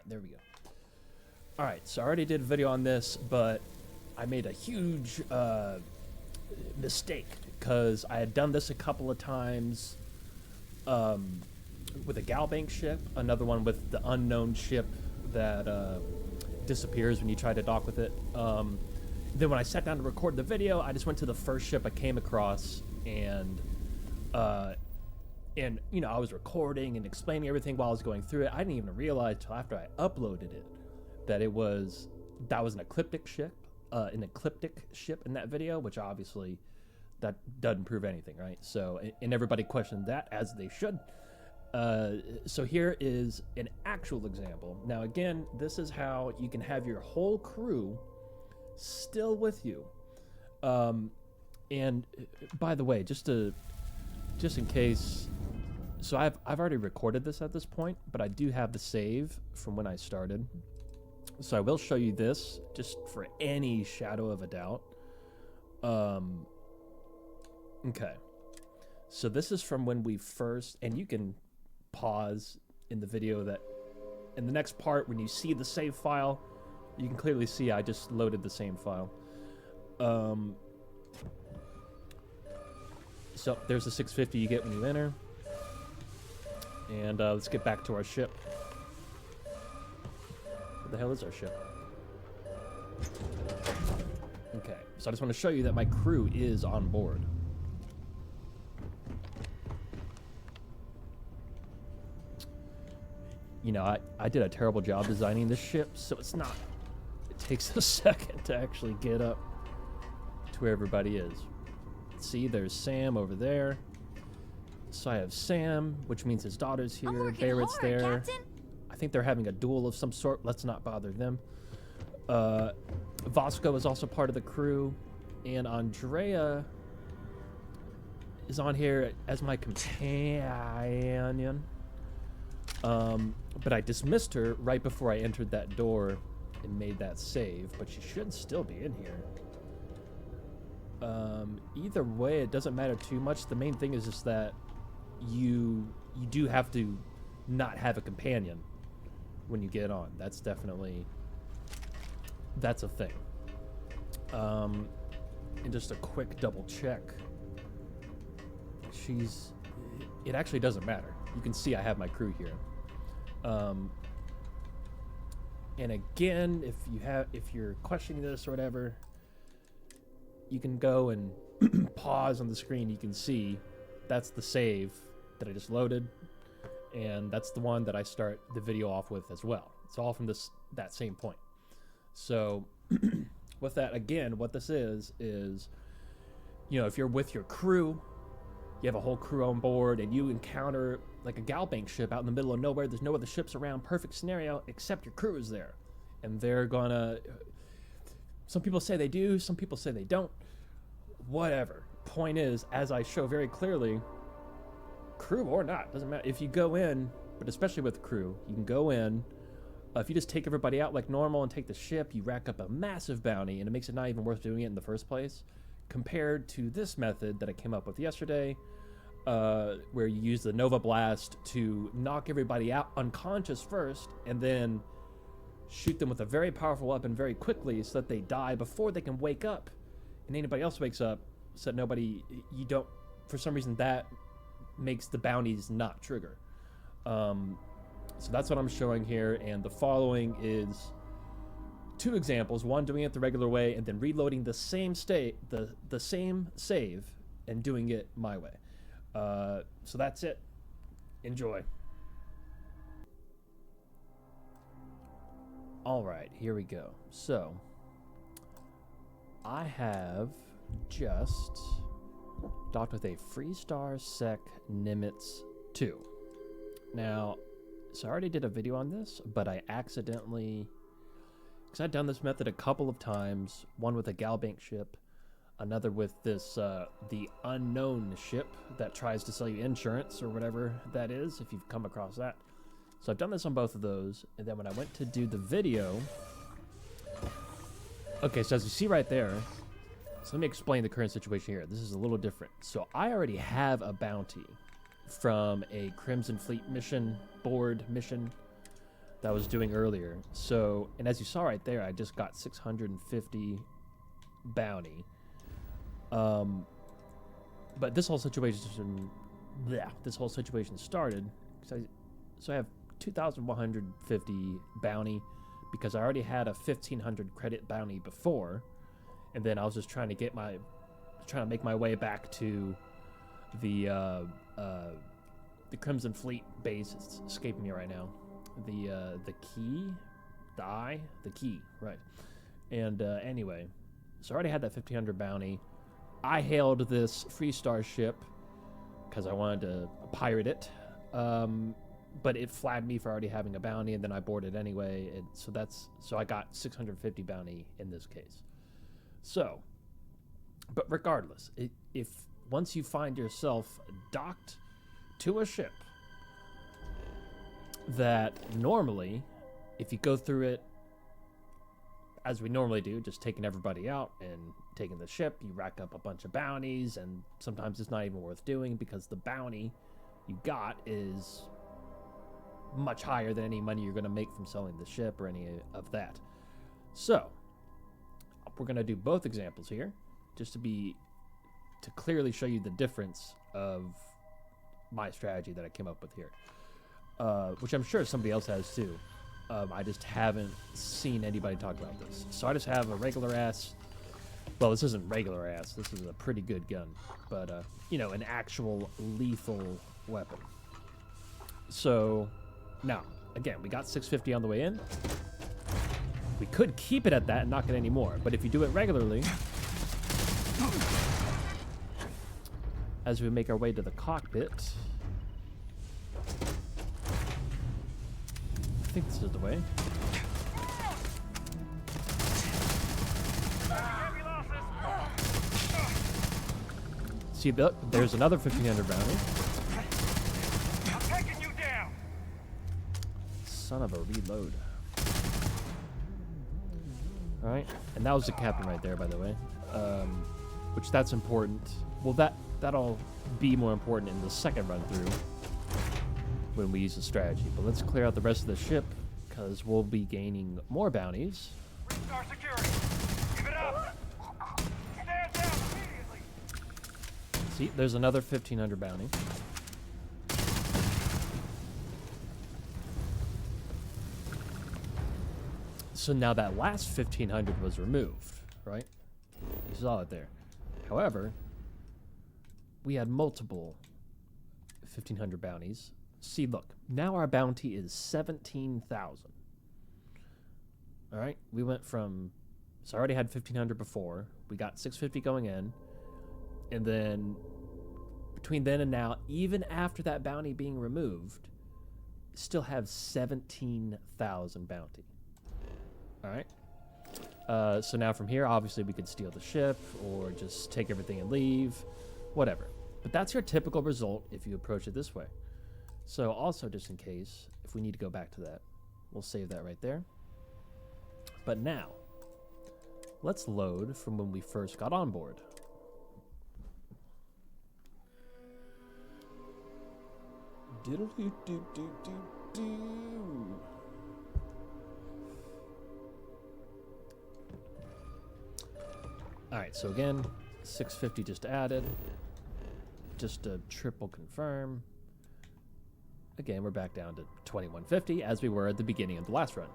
there we go. All right, so I already did a video on this, but I made a huge mistake because I had done this a couple of times with a Galbank ship, another one with the unknown ship that disappears when you try to dock with it. Then when I sat down to record the video, I just went to the first ship I came across, and you know, I was recording and explaining everything while I was going through it. I didn't even realize till after I uploaded it that that was an ecliptic ship in that video, which obviously that doesn't prove anything, right? So, and everybody questioned that, as they should. So here is an actual example. Now, again, this is how you can have your whole crew still with you. And by the way, just in case, so I've already recorded this at this point, but I do have the save from when I started. So I will show you this just for any shadow of a doubt. Okay. So this is from when we first, and you can pause in the video that in the next part when you see the save file, you can clearly see I just loaded the same file. So there's the 650 you get when you enter. And let's get back to our ship. What the hell is our ship? Okay, so I just want to show you that my crew is on board. You know, I did a terrible job designing this ship, so it takes a second to actually get up to where everybody is. See, there's Sam over there. So I have Sam, which means his daughter's here. Barrett's there. Captain. I think they're having a duel of some sort. Let's not bother them. Vasco is also part of the crew. And Andrea is on here as my companion. But I dismissed her right before I entered that door and made that save. But she should still be in here. Either way, it doesn't matter too much. The main thing is just that you do have to not have a companion when you get on. That's a thing. And just a quick double check. It actually doesn't matter. You can see I have my crew here. And again, if you're questioning this or whatever, you can go and pause on the screen. You can see that's the save that I just loaded, and that's the one that I start the video off with as well. It's all from that same point. So with that, again, what this is, you know, if you're with your crew, you have a whole crew on board, and you encounter like a Galbank ship out in the middle of nowhere. There's no other ships around. Perfect scenario, except your crew is there, and they're gonna. Some people say they do. Some people say they don't. Whatever. Point is, as I show very clearly, crew or not, doesn't matter. If you go in, but especially with crew, you can go in. If you just take everybody out like normal and take the ship, you rack up a massive bounty, and it makes it not even worth doing it in the first place. Compared to this method that I came up with yesterday, where you use the Nova Blast to knock everybody out unconscious first, and then shoot them with a very powerful weapon very quickly so that they die before they can wake up, and anybody else wakes up, so that you don't, for some reason, that makes the bounties not trigger. So that's what I'm showing here, and the following is two examples, one doing it the regular way and then reloading the same the same save and doing it my way. So that's it. Enjoy. All right, here we go. So I have just docked with a Freestar Sec Nimitz 2. Now, so I already did a video on this, but I accidentally, because I'd done this method a couple of times, one with a Galbank ship, another with this, the unknown ship that tries to sell you insurance or whatever that is, if you've come across that. So I've done this on both of those, and then when I went to do the video, okay, so as you see right there, so let me explain the current situation here. This is a little different. So I already have a bounty from a Crimson Fleet mission, board mission, that I was doing earlier. So, and as you saw right there, I just got 650 bounty. But this whole situation, started because I have 2,150 bounty because I already had a 1,500 credit bounty before, and then I was just trying to make my way back to the Crimson Fleet base. It's escaping me right now. The key, right? And anyway, so I already had that 1,500 bounty. I hailed this Freestar ship because I wanted to pirate it, but it flagged me for already having a bounty, and then I boarded anyway. And so I got 650 bounty in this case. So, but regardless, if once you find yourself docked to a ship that normally, if you go through it as we normally do, just taking everybody out and taking the ship, you rack up a bunch of bounties, and sometimes it's not even worth doing because the bounty you got is much higher than any money you're going to make from selling the ship or any of that. So we're going to do both examples here just to clearly show you the difference of my strategy that I came up with here, which I'm sure somebody else has too. I just haven't seen anybody talk about this. So I just have a regular ass. Well, this isn't regular ass. This is a pretty good gun, but an actual lethal weapon. So now, again, we got 650 on the way in. We could keep it at that and not get any more, but if you do it regularly, as we make our way to the cockpit, I think this is the way. See, there's another 1,500 bounty. I'm taking you down. Son of a reload. All right, and that was the captain right there, by the way. Which that's important. Well, that'll be more important in the second run through when we use the strategy. But let's clear out the rest of the ship because we'll be gaining more bounties. Restart security. Give it up. Stand down immediately. See, there's another 1,500 bounty. So now that last 1,500 was removed, right? You saw it there. However, we had multiple 1,500 bounties. See, look, now our bounty is 17,000. All right, we went from, so I already had 1,500 before. We got 650 going in, and then between then and now, even after that bounty being removed, still have 17,000 bounty. All right. So now from here, obviously we could steal the ship or just take everything and leave, whatever. But that's your typical result if you approach it this way. So also, just in case, if we need to go back to that, we'll save that right there. But now, let's load from when we first got on board. Alright, so again, 650 just added. Just to triple confirm. Again, we're back down to 2150 as we were at the beginning of the last run.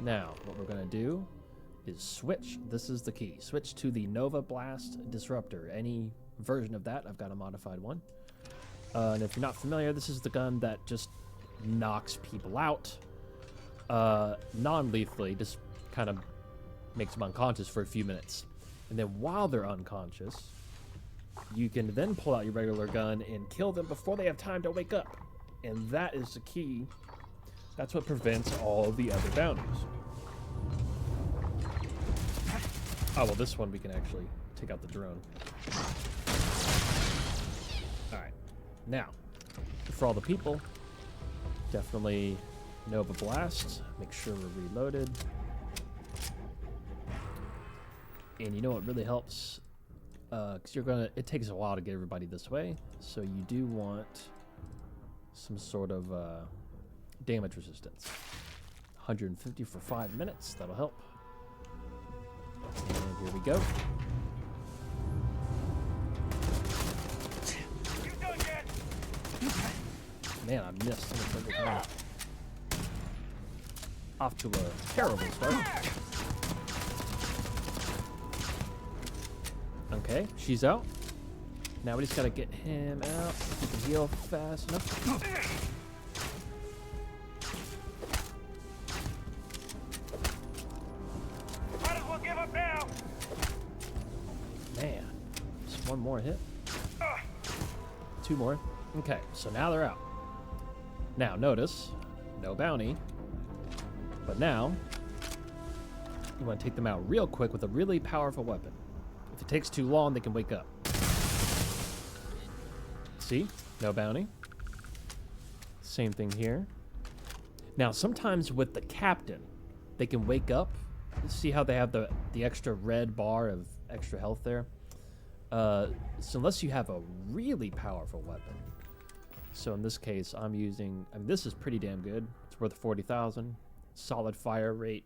Now, what we're going to do is switch. This is the key. Switch to the Nova Blast Disruptor. Any version of that, I've got a modified one. And if you're not familiar, this is the gun that just knocks people out non-lethally, just kind of makes them unconscious for a few minutes. And then while they're unconscious, you can then pull out your regular gun and kill them before they have time to wake up. And that is the key. That's what prevents all the other bounties. Oh, well, this one we can actually take out the drone. Alright. Now, for all the people, definitely Nova Blast. Make sure we're reloaded. And you know what really helps? Because it takes a while to get everybody this way. So you do want some sort of damage resistance. 150 for 5 minutes. That'll help. And here we go. You done yet? Man, I missed almost every time. Off to a terrible start. Okay, she's out. Now we just gotta get him out. If he can heal fast enough. Might as well give up now. Man, just one more hit. 2 more. Okay, so now they're out. Now notice, no bounty. But now, you want to take them out real quick with a really powerful weapon. If it takes too long, they can wake up. See? No bounty. Same thing here. Now, sometimes with the captain, they can wake up. See how they have the extra red bar of extra health there? So unless you have a really powerful weapon. So in this case, I'm using... I mean, this is pretty damn good. It's worth 40,000. Solid fire rate.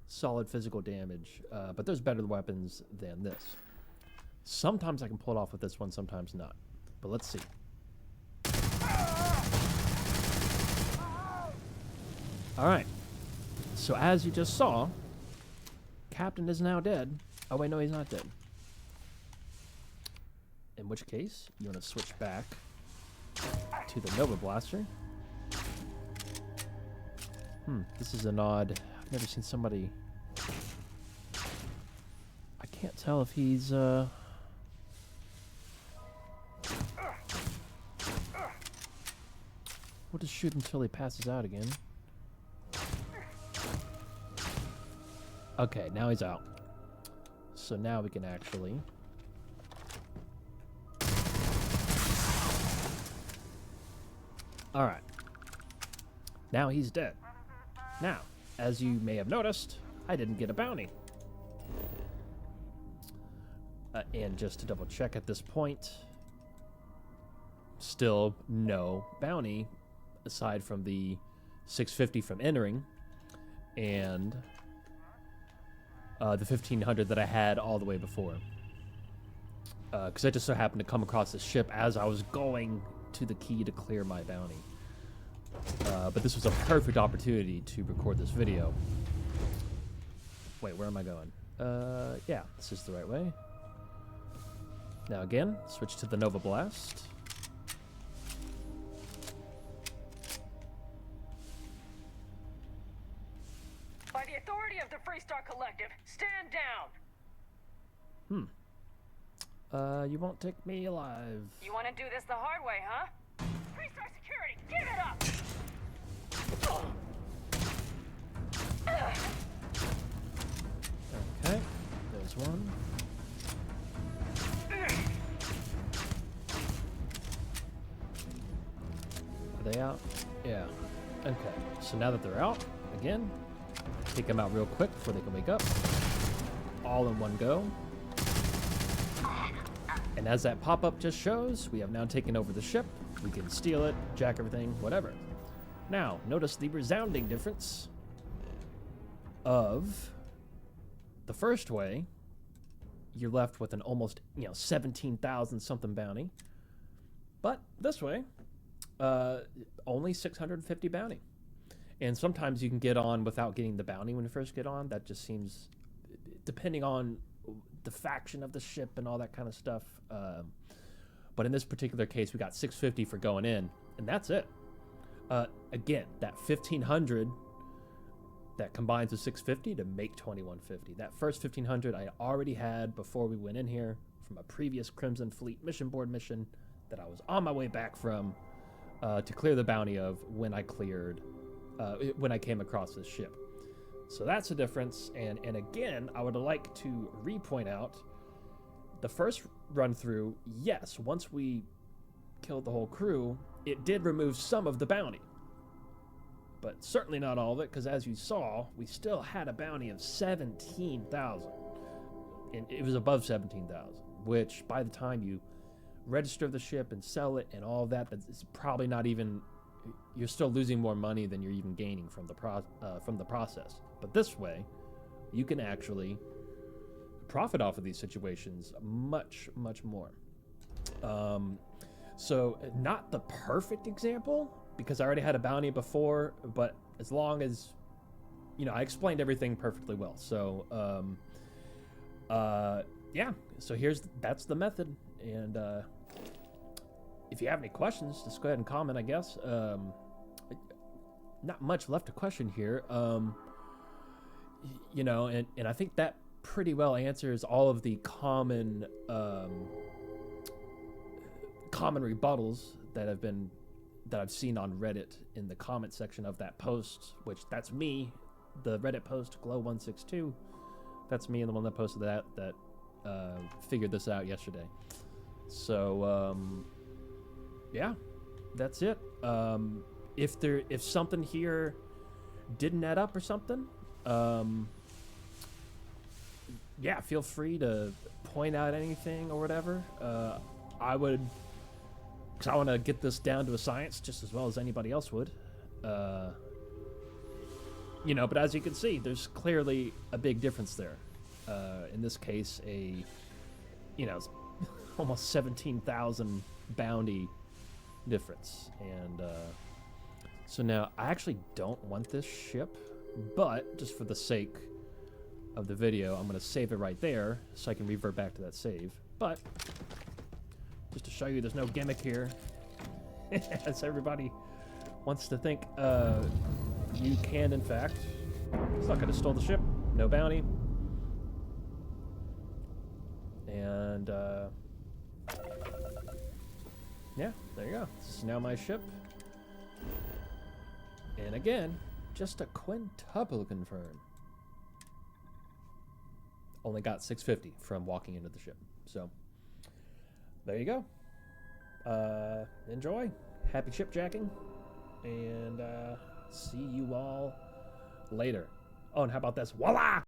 Solid physical damage. But there's better weapons than this. Sometimes I can pull it off with this one, sometimes not. But let's see. Alright. So as you just saw, Captain is now dead. Oh wait, no, he's not dead. In which case, you want to switch back to the Nova Blaster. This is an odd... I've never seen somebody... I can't tell if he's, We'll just shoot until he passes out again. Okay, now he's out. So now we can actually... Alright. Now he's dead. Now, as you may have noticed, I didn't get a bounty. And just to double check at this point, still no bounty, aside from the 650 from entering, and the 1500 that I had all the way before. Because I just so happened to come across this ship as I was going to the key to clear my bounty. But this was a perfect opportunity to record this video. Wait, where am I going? Yeah, this is the right way. Now again, switch to the Nova Blast. By the authority of the Freestar Collective, stand down! You won't take me alive. You want to do this the hard way, huh? Freestar Security, give it up! Okay, there's one. Are they out? Yeah. Okay, so now that they're out, again, take them out real quick before they can wake up. All in one go. And as that pop-up just shows, we have now taken over the ship. We can steal it, jack everything, whatever. Now, notice the resounding difference of the first way. You're left with an almost, 17,000 something bounty. But this way, only 650 bounty. And sometimes you can get on without getting the bounty when you first get on. That just seems, depending on the faction of the ship and all that kind of stuff. But in this particular case, we got 650 for going in, and that's it. Again, that 1500 that combines with 650 to make 2150. That first 1500 I already had before we went in here from a previous Crimson Fleet mission board mission that I was on my way back from to clear the bounty of when I cleared, when I came across this ship. So that's the difference. And again, I would like to re-point out the first run through, yes, once we killed the whole crew, it did remove some of the bounty. But certainly not all of it, because as you saw, we still had a bounty of 17,000. And it was above 17,000, which by the time you register the ship and sell it and all that, that's probably not even you're still losing more money than you're even gaining from the process. But this way, you can actually profit off of these situations much more. So not the perfect example, because I already had a bounty before, but as long as, you know, I explained everything perfectly well. So yeah, so that's the method. And if you have any questions, just go ahead and comment, I guess. Not much left to question here. You know, and I think that pretty well answers all of the common rebuttals that I've seen on Reddit in the comment section of that post, which that's me, the Reddit post Glow162. That's me and the one that posted that figured this out yesterday. So yeah, that's it. If something here didn't add up or something, yeah, feel free to point out anything or whatever. I would, because I want to get this down to a science just as well as anybody else would. You know, but as you can see, there's clearly a big difference there. In this case, you know, almost 17,000 bounty difference. And so now I actually don't want this ship, but just for the sake of the video, I'm going to save it right there so I can revert back to that save. But just to show you there's no gimmick here, as everybody wants to think, you can, in fact, it's not going to stole the ship, no bounty. And yeah, there you go. This is now my ship. And again, just a quintuple confirm. Only got 650 from walking into the ship. So there you go. Enjoy. Happy shipjacking. And see you all later. Oh, and how about this? Voila!